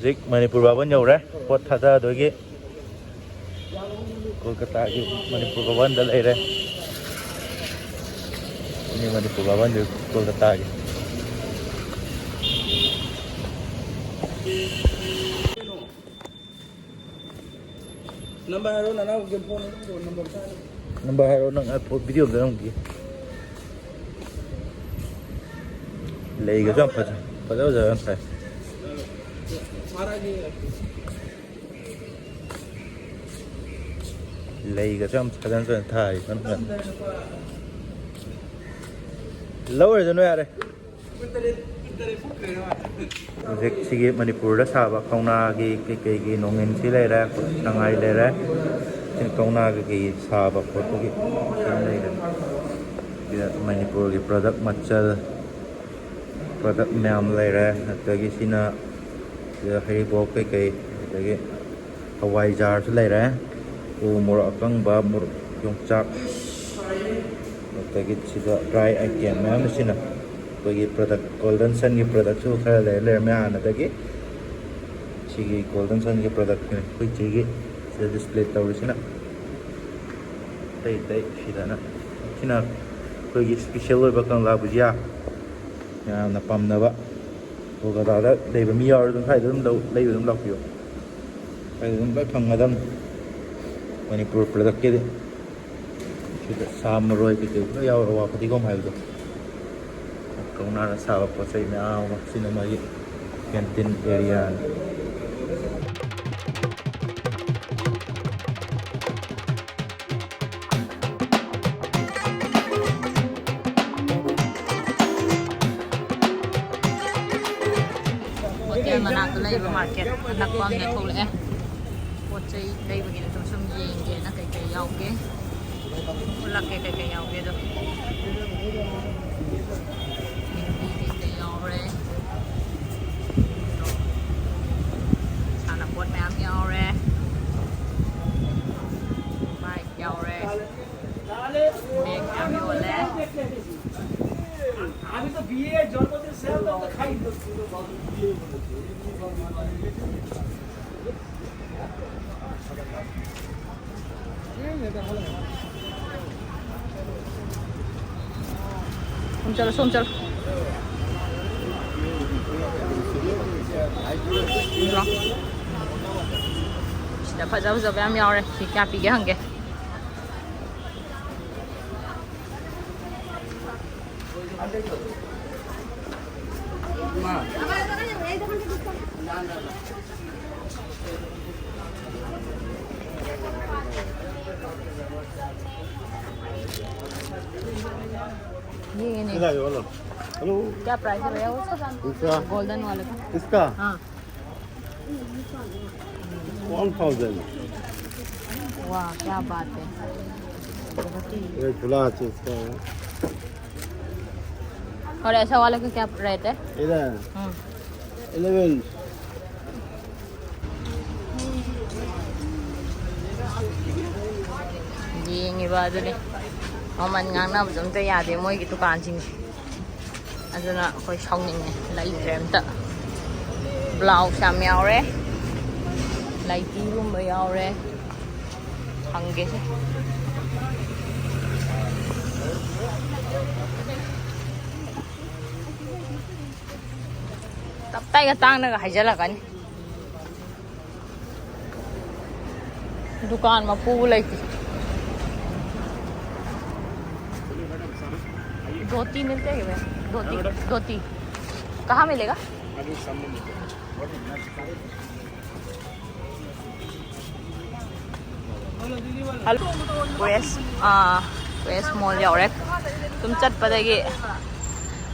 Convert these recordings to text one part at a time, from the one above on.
ꯍꯧꯖꯤꯛ ꯃꯅꯤꯄꯨꯔ ꯕꯥꯕꯟ ꯌꯧꯔꯦ ꯄꯣꯠ ꯊꯥꯗꯗꯣꯏꯒꯤ ꯀꯣꯜꯀꯇꯥꯒꯤ ꯃꯅꯤꯄꯨꯔ ꯕꯥꯕꯟꯗ ꯂꯩꯔꯦ ini Manipur Bhawan di Kolkata gitu. Number hero nana game phone Number hero nang video da nang ki. Lei ga jam pha. Pha ja pha. Lei ga jam sadan san thai kan kan. Lower than where? Hꯧꯖꯤꯛ ꯁꯤꯒꯤ ꯃꯅꯤꯄꯨꯔꯗ ꯁꯥꯕ ꯀꯧꯅꯥꯒꯤ ꯀꯩꯀꯩꯒꯤ ꯅꯣꯡꯏꯟꯁꯤ ꯂꯩꯔꯦ ꯁꯉꯥꯏ ꯂꯩꯔꯦ ꯀꯧꯅꯥꯒꯤ ꯁꯥꯕ ꯈꯣꯠꯄꯒꯤ ꯂꯩꯔꯦ ꯁꯤꯗ ꯃꯅꯤꯄꯨꯔꯒꯤ ꯄ꯭ꯔꯗꯛ ꯃꯆꯜ ꯄ꯭ꯔꯗꯛ ꯃꯌꯥꯝ ꯂꯩꯔꯦ ꯑꯗꯒꯤ ꯁꯤꯅ ꯁꯤꯗ ꯍꯩꯔꯤꯕꯣꯞ ꯀꯩꯀꯩ ꯑꯗꯒꯤ ꯍꯋꯥꯏꯖꯥꯔꯁꯨ ꯂꯩꯔꯦ ꯎ ꯃꯣꯔꯣꯛ ꯑꯀꯪꯕ ꯃꯣꯔꯣꯛ ꯌꯣꯡꯆꯥꯛ ꯑꯗꯒꯤ ꯁꯤꯗ ꯗ꯭ꯔꯥꯏ ꯑꯥꯏꯇꯦꯝ ꯃꯌꯥꯝ ꯑꯁꯤꯅ ꯑꯩꯈꯣꯏꯒꯤ ꯄ꯭ꯔꯗꯛ ꯒꯣꯜꯗꯟ ꯁꯟꯒꯤ ꯄ꯭ꯔꯗꯛꯁꯨ ꯈꯔ ꯂꯩꯔꯝꯃꯦ ꯍꯥꯟꯅꯗꯒꯤ ꯁꯤꯒꯤ ꯒꯣꯜꯗꯟ ꯁꯟꯒꯤ ꯄ꯭ꯔꯗꯛꯁꯤꯅ ꯑꯩꯈꯣꯏ ꯆꯦꯒꯤ ꯁꯤꯗ ꯗꯤꯁꯄ꯭ꯂꯦ ꯇꯧꯔꯤꯁꯤꯅ ꯑꯇꯩ ꯁꯤꯗꯅ ꯁꯤꯅ ꯑꯩꯈꯣꯏꯒꯤ ꯏꯁꯄꯤꯁꯦꯜ ꯑꯣꯏꯕ ꯀꯪꯂꯥ ꯕꯨꯖꯤꯌꯥ ꯌꯥꯝꯅ ꯄꯥꯝꯅꯕ ꯀꯣꯜꯀꯇꯥꯗ ꯂꯩꯕ ꯃꯤ ꯌꯥꯎꯔ ꯑꯗꯨꯝ ꯁ꯭ꯋꯥꯏꯗ ꯑꯗꯨꯝ ꯂꯩꯕ ꯑꯗꯨꯝ ꯂꯥꯛꯄꯤꯌꯣ ꯁ꯭ꯋꯥꯏꯗ ꯑꯗꯨꯝ ꯂꯣꯏ ꯐꯪꯒꯗꯕꯅꯤ Manipur ꯄ꯭ꯔꯗꯛꯀꯤꯗꯤ sida samroy ke tu ya wa pati ko mai do kauna na sa ko sai na wa sina mai canteen area hotel manak laiba market anak pam ne thole pot chai laiba gi tum sum yenge na kai kai yauge ulak ke kai yauge do kai yaure sana pot mam yaure mai yaure meg am yole আমি তো বিয়ে জন্মদিন sell তো খাই चलो सुन चल sida faza am yaure si kya pige hange ये नहीं हेलो क्या प्राइस है भैया उसका गोल्डन वाले का इसका हाँ 1000 वाह क्या बात है ये खुला है इसका और ऐसा वाले का क्या रेट है इधर 11 ꯌꯦꯡꯉꯤꯕ ꯑꯗꯨꯅꯤ ꯃꯃꯜ ꯉꯥꯡꯅꯕꯁꯨ ꯑꯝꯇ ꯌꯥꯗꯦ ꯃꯣꯏꯒꯤ ꯗꯨꯀꯥꯟꯁꯤꯡꯁꯦ ꯑꯗꯨꯅ ꯑꯩꯈꯣꯏ ꯁꯥꯎꯅꯤꯡꯉꯦ ꯂꯩꯇ꯭ꯔꯦ ꯑꯝꯇ ꯕ꯭ꯂꯥꯎꯁ ꯌꯥꯝ ꯌꯥꯎꯔꯦ ꯂꯩꯇꯤꯒꯨꯝꯕ ꯌꯥꯎꯔꯦ ꯍꯪꯒꯦꯁꯦ ꯇꯞꯇꯥꯏꯒ ꯇꯥꯡꯅꯒ ꯍꯥꯏꯖꯜꯂꯛꯀꯅꯤ दुकान में पूल लेती धोती मिलते हैं क्या धोती धोती कहाँ मिलेगा वेस्ट मॉल यौरे तुम चटपदगी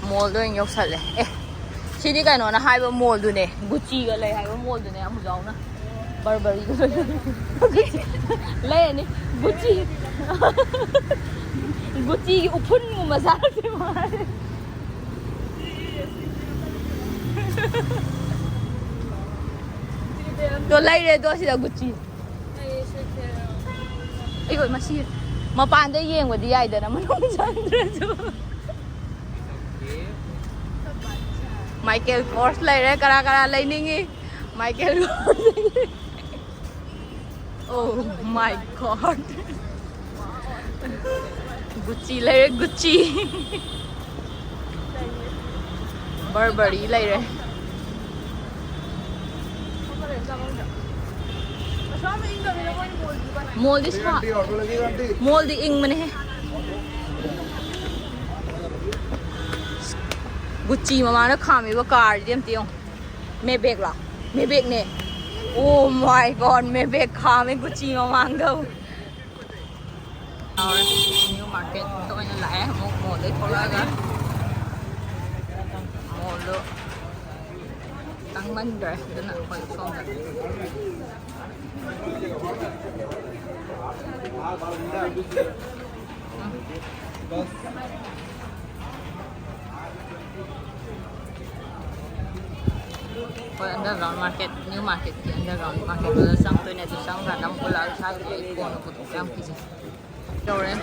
मॉल दो यौसल्ले ए सिदी कइनोना हाइबा मॉल दुने गुच्चीगा लय हाइबा मॉल दुने अमु जाउना Burberry Leni Gucci Gucci upun mo masarap si Mare Do lai re do sida Gucci Ay ko masir mapanda yeng wadi ay da naman ng Sandra Michael Kors lai re kara kara lai ningi Michael Oh my god Gucci lấy Gucci Burberry lấy rồi Mall đi sao Mall đi ing mà nè Gucci mà nó khami vào car đi em tiêu mẹ bẹc là mẹ bẹc nè Oh my god mẹ bẹc khami Gucci mà mang đâu New market tôi anh lại một mall đấy thôi là mall đó tăng mạnh rồi đó là phải không được Koi underground market, new market, underground market. Kalau sang tu ni tu sang kadang pula saya ikut nak putus jam kisi. Jauh ni.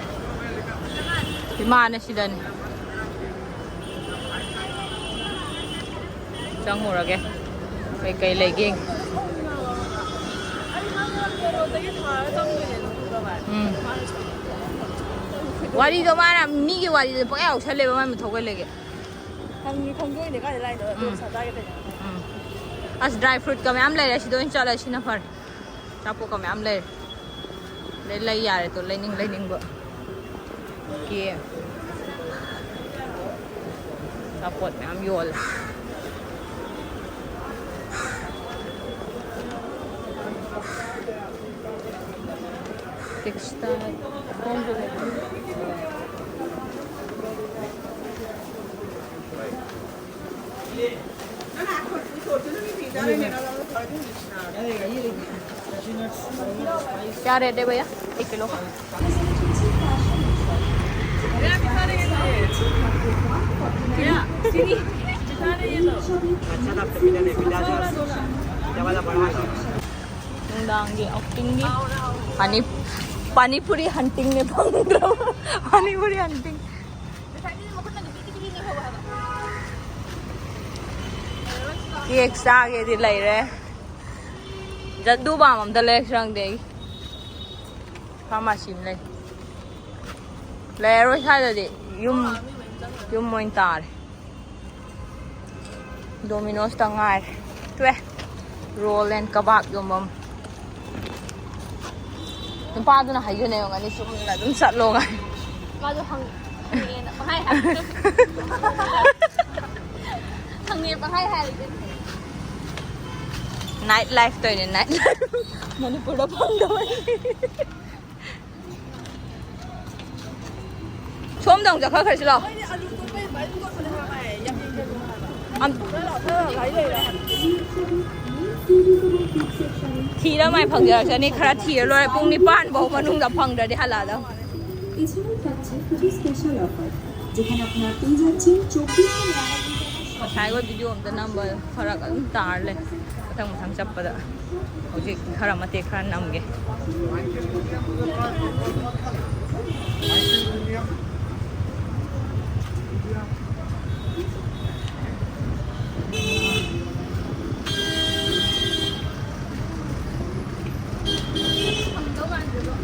Di mana sih dan? Sang murah ke? Kai lagi. Wari tu mana? Ni ke wari tu pakai awak cale bermain betul ke lagi? Không vui để cái này nữa, tôi sợ đây cái này. As dry fruit ka ma'am ले रहे छी दोन चला छी ना फर Chapo का ma'am ले यार तो लेनिंग बो के चापो मैम योल टेक्सटाइल कौन जो है क्या रेट है भैया 1 किलो पानी पूरी हंटिंग में पानी पूरी हंटिंग केक सागे दी लई रहे जद्दू बाम हम दले रंग देगी फार्मेसी में ले रोज खाते दे युम मोइन तार डोमिनोस तंगार त्वे रोल एंड कबाब युम बम तुम पादु ना हाइजो ने होगा नि सुम ना तुम सट लोगा पादु हंग हाय हंग ये हाय हाय Night life to yun, night life. Manipur na pang gawin. Chom dong cho khơi silo. Thì đó mày phẳng giờ cho nên khá thì rồi bung đi pan bầu mà nung gặp phẳng rồi đi hả là đâu. Thái có video om ta number farak ang tar le thang chappada hojik khara mate khara namge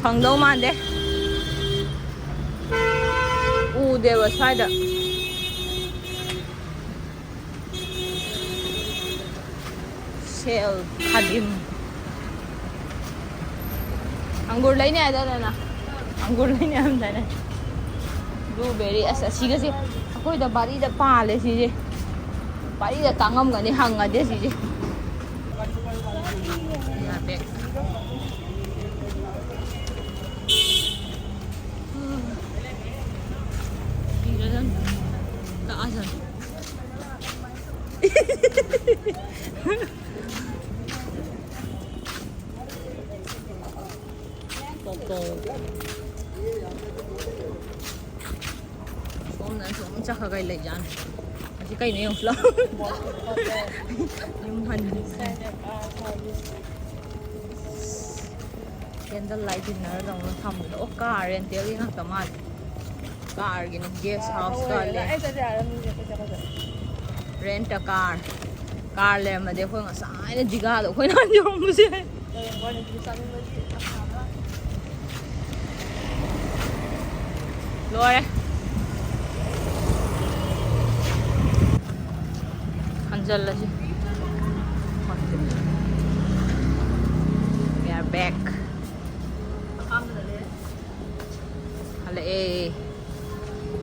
phang đâu man de they were side Shell Hadim Anggur lấy nè đây nè Anggur lấy nè hôm nay nè Blueberry asa siga si Ako ida bari da pale si je Bari da tangam ga ni hanga de si je Ya bek Ida dan Ta asan chắc là gây lệ dàn cái cây này không lắm nhưng hình candle light thì nó đồng nó thầm nó car rent tiêu đi hàng tầm ăn car cái guest house car lên rent a car car ꯂꯩꯔꯝꯃꯗꯤ ꯑꯩꯈꯣꯏ ꯉꯁꯥꯏꯅ ꯖꯤꯒꯥꯗꯣ ꯑꯩꯈꯣꯏ ꯅꯍꯥꯟ ꯌꯧꯔꯝꯕꯁꯦ ꯂꯣꯏꯔꯦ ꯍꯟꯖꯜꯂꯁꯤ we are back